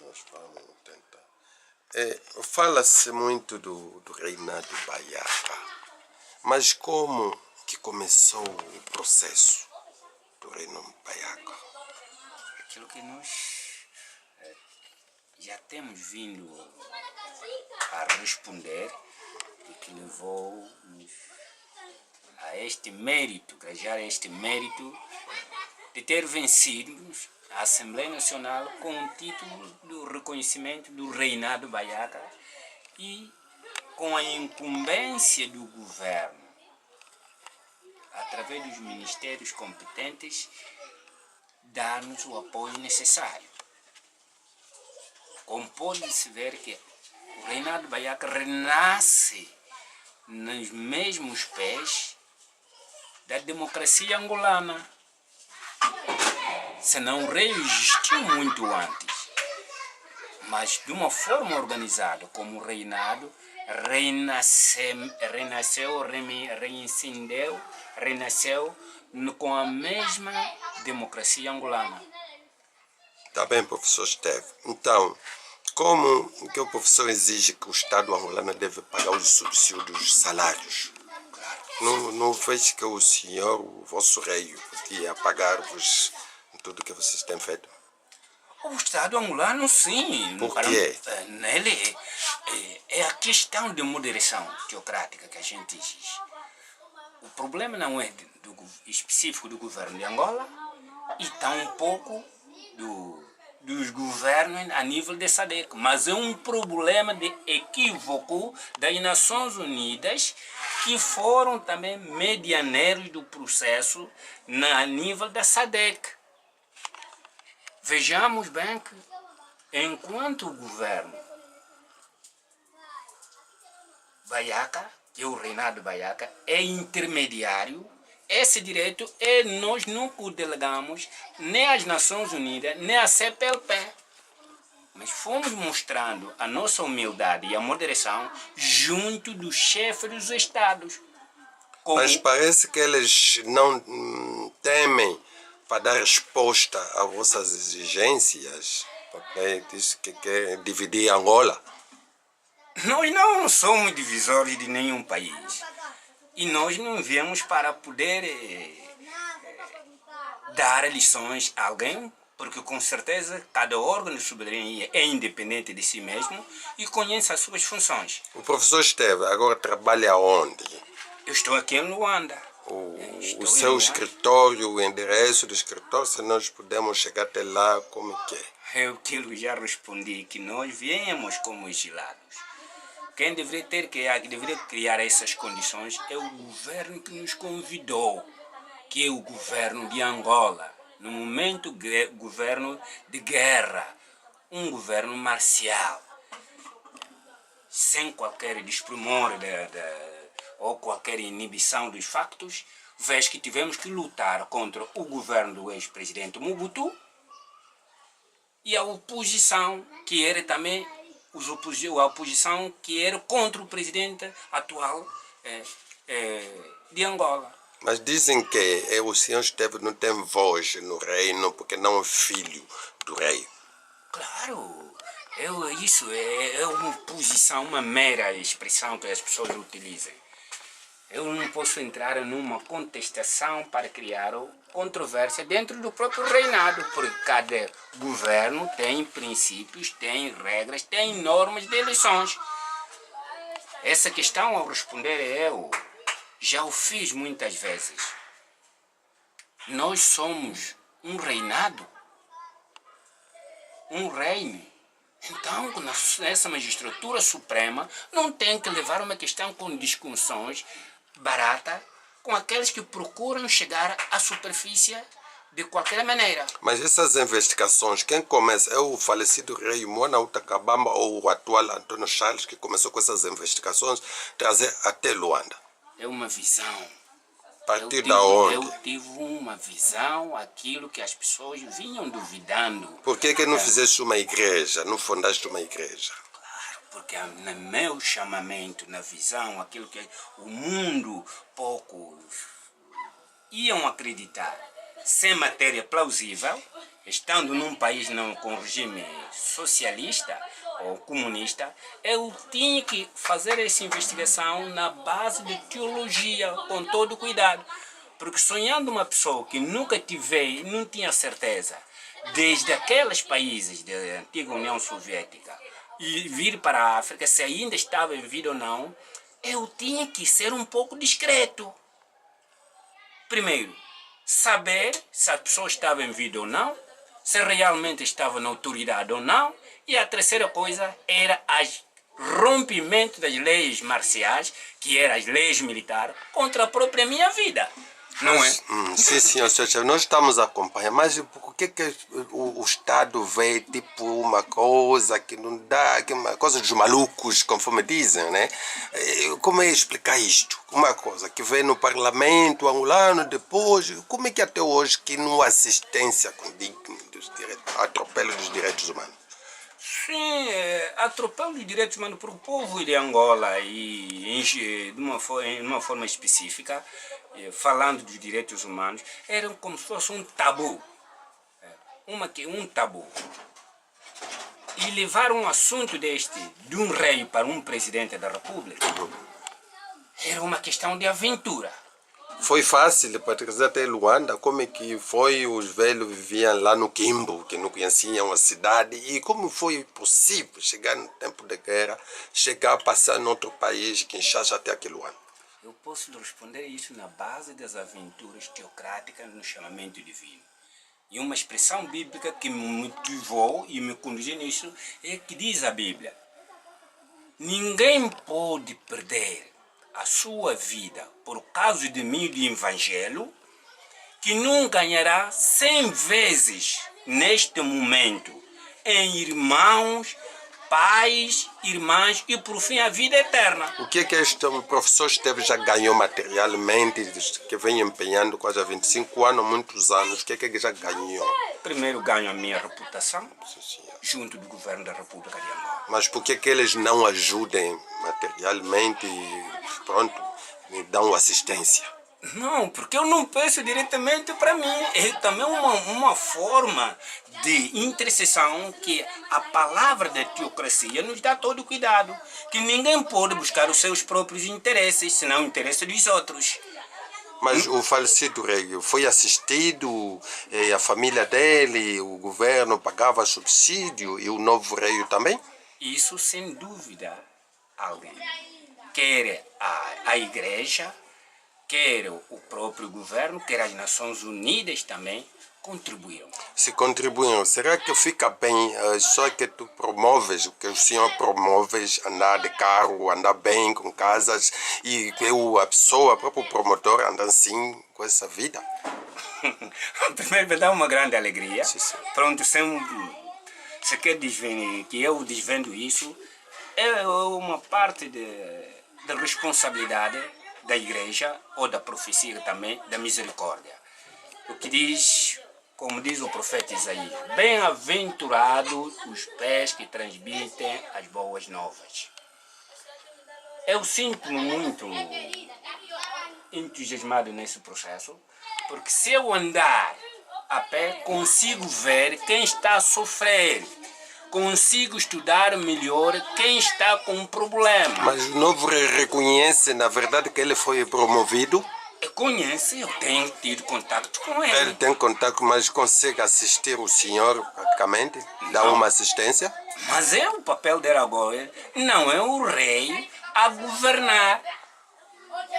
nós vamos tentar. Fala-se muito do reinado Baiaca, mas como que começou o processo do reino Baiaca? Aquilo que nós já temos vindo a responder e que levou-nos a este mérito, grajar este mérito de ter vencido a Assembleia Nacional com o título do reconhecimento do reinado Baiaca e com a incumbência do governo, através dos ministérios competentes, dar-nos o apoio necessário. Como pode-se ver que o reinado Baiaca renasce nos mesmos pés da democracia angolana. Senão o rei existiu muito antes, mas de uma forma organizada, como o reinado renasceu com a mesma democracia angolana. Tá bem, professor Esteve. Então, como que o professor exige que o Estado angolano deve pagar os subsídios dos salários? Não vejo que o senhor, o vosso rei, podia pagar-vos tudo que vocês têm feito? O Estado angolano, sim. Por quê? Nele é a questão de moderação teocrática que a gente exige. O problema não é específico do governo de Angola e tampouco dos governos a nível de SADC, mas é um problema de equívoco das Nações Unidas, que foram também medianeiros do processo a nível da SADC. Vejamos bem que, enquanto o governo Baiaca, que é o reinado Baiaca, é intermediário, esse direito nós nunca o delegamos nem às Nações Unidas, nem à CPLP. Mas fomos mostrando a nossa humildade e a moderação junto dos chefes dos Estados. Mas parece que eles não temem para dar resposta às vossas exigências, porque diz que quer dividir Angola. Nós não somos divisores de nenhum país. E nós não viemos para poder dar lições a alguém, porque com certeza cada órgão de soberania é independente de si mesmo e conhece as suas funções. O professor Esteve agora trabalha onde? Eu estou aqui em Luanda. O seu escritório, o endereço do escritório, se nós podemos chegar até lá, como que é? Eu já respondi que nós viemos como exilados. Quem deveria criar essas condições é o governo que nos convidou, que é o governo de Angola, no momento governo de guerra, um governo marcial, sem qualquer desprimor ou qualquer inibição dos factos. Vês que tivemos que lutar contra o governo do ex-presidente Mobutu e a oposição, que era também a oposição que era contra o presidente atual de Angola. Mas dizem que o senhor Esteve não tem voz no reino porque não é filho do rei. Claro, isso é uma posição, uma mera expressão que as pessoas utilizam. Eu não posso entrar numa contestação para criar controvérsia dentro do próprio reinado, porque cada governo tem princípios, tem regras, tem normas de eleições. Essa questão, ao responder, eu já o fiz muitas vezes. Nós somos um reinado, um reino. Então, nessa magistratura suprema, não tem que levar uma questão com discussões barata com aqueles que procuram chegar à superfície de qualquer maneira. Mas essas investigações, quem começa? É o falecido rei Moana Utakabamba ou o atual Antônio Charles que começou com essas investigações, trazer até Luanda? É uma visão. A partir da onde? Eu tive uma visão, aquilo que as pessoas vinham duvidando. Por que não fizeste uma igreja, não fundaste uma igreja? Porque no meu chamamento, na visão, aquilo que o mundo poucos iam acreditar, sem matéria plausível, estando num país não com regime socialista ou comunista, eu tinha que fazer essa investigação na base de teologia, com todo cuidado. Porque sonhando uma pessoa que nunca tive e não tinha certeza, desde aqueles países da antiga União Soviética, e vir para a África, se ainda estava em vida ou não, eu tinha que ser um pouco discreto. Primeiro, saber se a pessoa estava em vida ou não, se realmente estava na autoridade ou não, e a terceira coisa era o rompimento das leis marciais, que eram as leis militares, contra a própria minha vida. Não é? Sim, senhor chefe, nós estamos a acompanhar, mas por que o Estado vê tipo uma coisa que não dá, que é uma coisa dos malucos, conforme dizem, né? Como é explicar isto? Uma coisa que vem no parlamento angolano depois, como é que até hoje que não há assistência condigna dos direitos, atropelo dos direitos humanos? Sim, atropelo de direitos humanos para o povo de Angola e de uma forma específica, falando dos direitos humanos, era como se fosse um tabu. Um tabu. E levar um assunto deste, de um rei para um presidente da República, era uma questão de aventura. Foi fácil para trazer até Luanda, como é que foi, os velhos viviam lá no Quimbo, que não conheciam a cidade, e como foi possível chegar no tempo da guerra, chegar a passar em outro país, Kinshasa até aquele Luanda? Eu posso lhe responder isso na base das aventuras teocráticas no chamamento divino. E uma expressão bíblica que me motivou e me conduziu nisso é que diz a Bíblia: ninguém pode perder a sua vida por causa de mim e do Evangelho, que não ganhará 100 vezes neste momento em irmãos, pais, irmãs e por fim a vida eterna. O que é que este professor Esteves já ganhou materialmente, que vem empenhando quase há 25 anos, muitos anos? O que é que já ganhou? Primeiro ganho a minha reputação junto do governo da República de Angola. Mas por que eles não ajudem materialmente e pronto, me dão assistência? Não, porque eu não peço diretamente para mim. É também uma forma de intercessão que a palavra da teocracia nos dá todo o cuidado. Que ninguém pode buscar os seus próprios interesses, senão o interesse dos outros. Mas o falecido rei foi assistido, a família dele, o governo pagava subsídio e o novo rei também? Isso sem dúvida alguém. Quer a igreja, quer o próprio governo, quer as Nações Unidas também contribuíram. Se contribuíram, será que fica bem só que tu promoves, o que o senhor promove, andar de carro, andar bem com casas e a pessoa, o próprio promotor anda assim com essa vida? Primeiro me dá uma grande alegria. Sim. Pronto, se quer que eu desvendo isso, é uma parte da responsabilidade da igreja ou da profecia também, da misericórdia. O que diz, como diz o profeta Isaías, bem-aventurados os pés que transmitem as boas novas. Eu sinto-me muito entusiasmado nesse processo, porque se eu andar a pé, consigo ver quem está a sofrer, consigo estudar melhor quem está com um problema. Mas o novo rei reconhece, na verdade, que ele foi promovido? Conhece, eu tenho tido contato com ele. Ele tem contato, mas consegue assistir o senhor praticamente? Dá uma assistência? Mas é o papel dele agora, não é o rei a governar.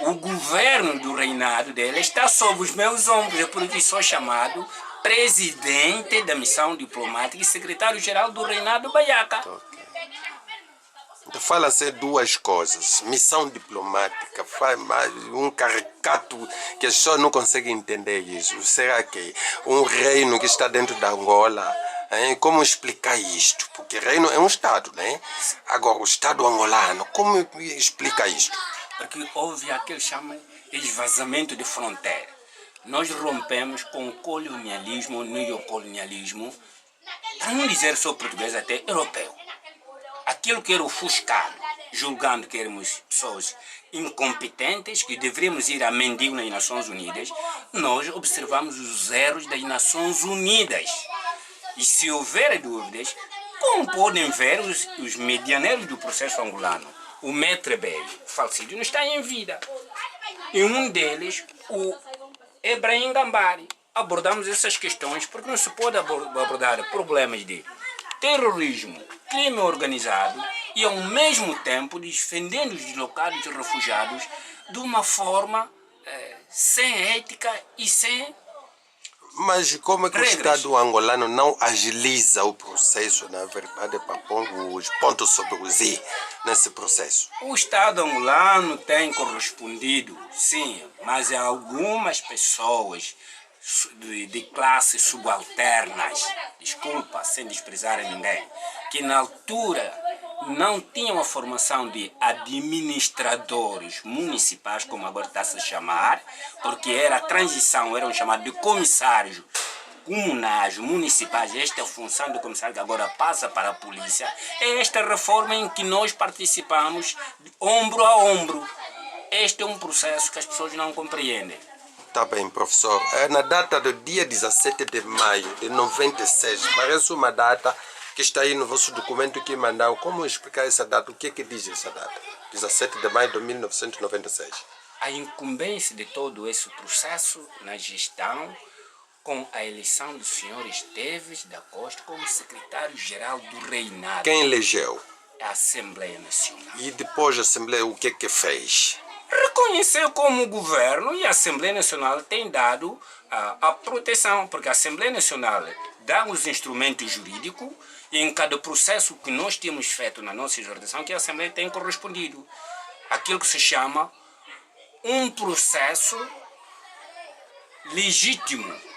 O governo do reinado dele está sob os meus ombros, é por isso que sou chamado presidente da missão diplomática e secretário-geral do reinado Baiaca. Okay. Então fala-se duas coisas, missão diplomática, um caricato que as pessoas não conseguem entender isso. Será que um reino que está dentro da Angola, como explicar isto? Porque reino é um Estado, né? Agora o Estado angolano, como explica isto? Porque houve aquele que chama esvaziamento de fronteira. Nós rompemos com o colonialismo, o neocolonialismo, para não dizer só português, até europeu. Aquilo que era ofuscado julgando que éramos pessoas incompetentes, que deveríamos ir a mendigo nas Nações Unidas, nós observamos os erros das Nações Unidas. E se houver dúvidas, como podem ver os medianeiros do processo angolano, o Maître Bey, falecido, não está em vida. E um deles, o Ebrahim Gambari. Abordamos essas questões porque não se pode abordar problemas de terrorismo, crime organizado e ao mesmo tempo defendendo os deslocados e refugiados de uma forma sem ética e sem Mas como é que regras. o Estado angolano não agiliza o processo, na verdade, para pôr os pontos sobre os i nesse processo? O Estado angolano tem correspondido, sim, mas há algumas pessoas de classes subalternas, desculpa, sem desprezar a ninguém, que na altura não tinham a formação de administradores municipais, como agora está-se a chamar, porque era a transição, eram chamados de comissários comunais, municipais. Esta é a função do comissário que agora passa para a polícia. É esta reforma em que nós participamos ombro a ombro. Este é um processo que as pessoas não compreendem. Tá bem, professor. Na data do dia 17 de maio de 96, parece uma data que está aí no vosso documento que mandaram. Como explicar essa data? O que é que diz essa data? 17 de maio de 1996. A incumbência de todo esse processo na gestão, com a eleição do senhor Esteves da Costa como secretário-geral do reinado. Quem elegeu? A Assembleia Nacional. E depois a Assembleia o que é que fez? Reconheceu como governo e a Assembleia Nacional tem dado a proteção, porque a Assembleia Nacional dá os instrumentos jurídicos e em cada processo que nós temos feito na nossa jurisdição que a Assembleia tem correspondido. Aquilo que se chama um processo legítimo,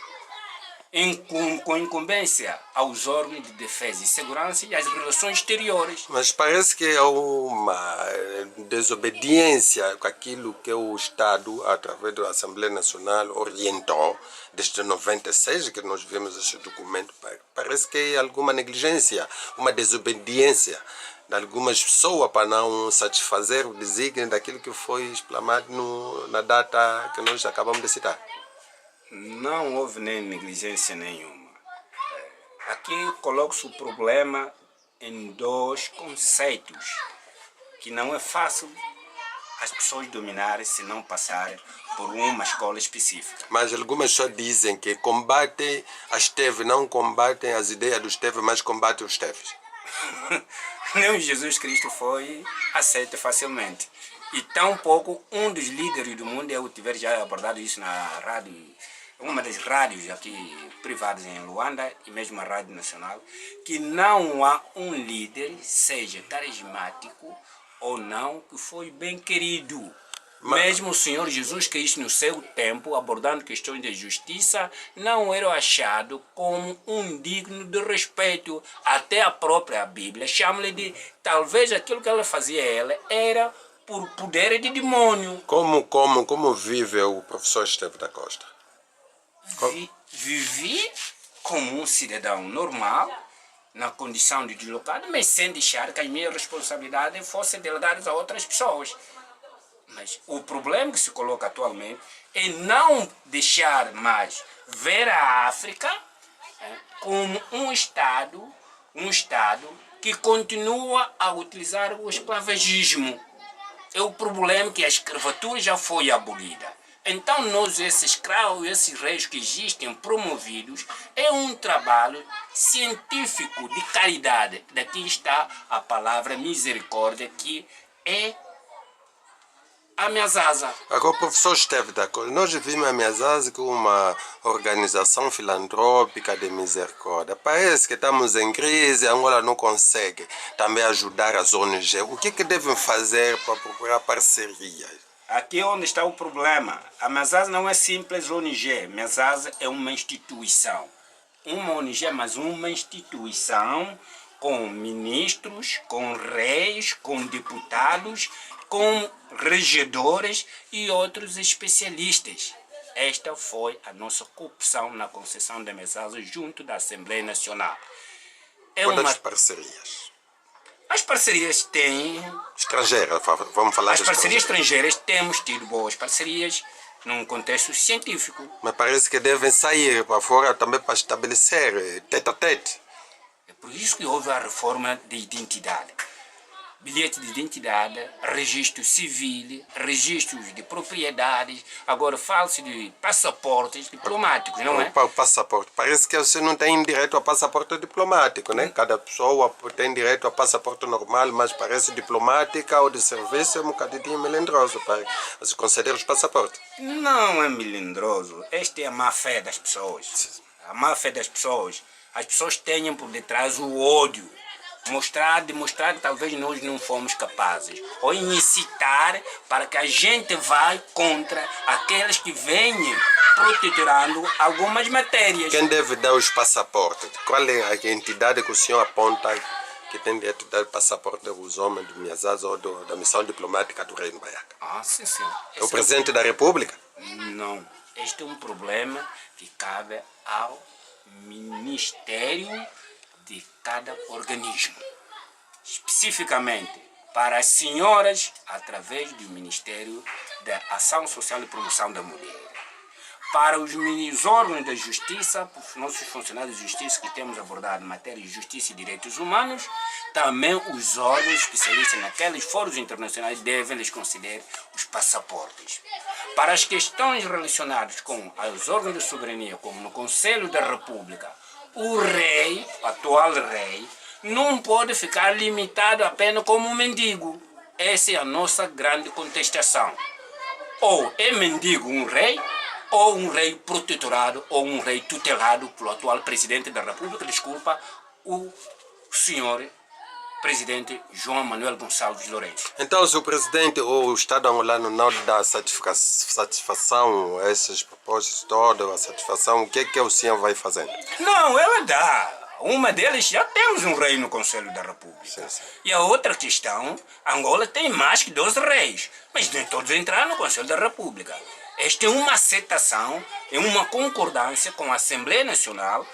com incumbência aos órgãos de defesa e segurança e às relações exteriores. Mas parece que há uma desobediência com aquilo que o Estado, através da Assembleia Nacional, orientou desde 96, que nós vimos esse documento. Parece que há alguma negligência, uma desobediência de algumas pessoas para não satisfazer o desígnio daquilo que foi explanado na data que nós acabamos de citar. Não houve nem negligência nenhuma. Aqui coloca-se o problema em dois conceitos, que não é fácil as pessoas dominarem se não passarem por uma escola específica. Mas algumas pessoas dizem que combatem a Esteve, não combatem as ideias do Esteve, mas combatem os Esteves. Nem Jesus Cristo foi aceito facilmente. E tampouco um dos líderes do mundo, eu tiver já abordado isso na rádio, uma das rádios aqui privadas em Luanda e mesmo a Rádio Nacional, que não há um líder, seja carismático ou não, que foi bem querido. Mesmo o Senhor Jesus Cristo, no seu tempo, abordando questões de justiça, não era achado como um digno de respeito. Até a própria Bíblia chama-lhe de, talvez aquilo que ela fazia era por poder de demônio. Como vive o professor Esteves da Costa? Vivi como um cidadão normal, na condição de deslocado, mas sem deixar que as minhas responsabilidades fossem delegadas a outras pessoas. Mas o problema que se coloca atualmente é não deixar mais ver a África como um Estado que continua a utilizar o escravagismo. É o problema que a escravatura já foi abolida. Então nós, esses escravos, esses reis que existem promovidos, é um trabalho científico de caridade. Daqui está a palavra misericórdia, que é a Miazaza. Agora, o professor Esteves da Costa, nós vimos a Miazaza como uma organização filantrópica de misericórdia. Parece que estamos em crise, a Angola não consegue também ajudar as ONG. O que devem fazer para procurar parcerias? Aqui é onde está o problema. A Miazaza não é simples ONG. Miazaza é uma instituição. Uma ONG, mas uma instituição com ministros, com reis, com deputados, com regedores e outros especialistas. Esta foi a nossa corrupção na concessão da Miazaza junto da Assembleia Nacional. Quantas parcerias? As parcerias têm... Estrangeira, vamos falar As de parcerias estrangeira. estrangeiras temos tido boas parcerias num contexto científico. Mas parece que devem sair para fora também para estabelecer tete a tete. É por isso que houve a reforma de identidade. Bilhete de identidade, registro civil, registros de propriedades, agora fala-se de passaportes diplomáticos, não é? O passaporte. Parece que você não tem direito a passaporte diplomático, né? Cada pessoa tem direito a passaporte normal, mas parece diplomática ou de serviço é um bocadinho melindroso para se conceder os passaportes. Não é melindroso. Esta é a má fé das pessoas. A má fé das pessoas. As pessoas têm por detrás o ódio. Demonstrar que talvez nós não fomos capazes. Ou incitar para que a gente vá contra aqueles que venham protetorando algumas matérias. Quem deve dar os passaportes? Qual é a entidade que o senhor aponta que tem direito de dar passaporte aos homens do Miazaz ou da missão diplomática do Reino Baiaca? Ah, sim, senhor. É o presidente da República? Não. Este é um problema que cabe ao Ministério de cada organismo. Especificamente para as senhoras, através do Ministério da Ação Social e Promoção da Mulher. Para os órgãos da Justiça, os nossos funcionários de Justiça que temos abordado em matéria de Justiça e Direitos Humanos, também os órgãos especialistas naqueles fóruns internacionais devem lhes conceder os passaportes. Para as questões relacionadas com os órgãos de soberania, como no Conselho da República, o rei, o atual rei, não pode ficar limitado apenas como um mendigo. Essa é a nossa grande contestação. Ou é mendigo um rei, ou um rei protetorado, ou um rei tutelado pelo atual presidente da República, desculpa, o senhor presidente João Manuel Gonçalves Lourenço. Então, se o presidente ou o Estado angolano não dá satisfação a esses propósitos todos, a satisfação, o que é que o senhor vai fazendo? Não, ela dá. Uma delas, já temos um rei no Conselho da República. Sim. E a outra questão, Angola tem mais que 12 reis, mas nem todos entraram no Conselho da República. Esta é uma aceitação, é uma concordância com a Assembleia Nacional,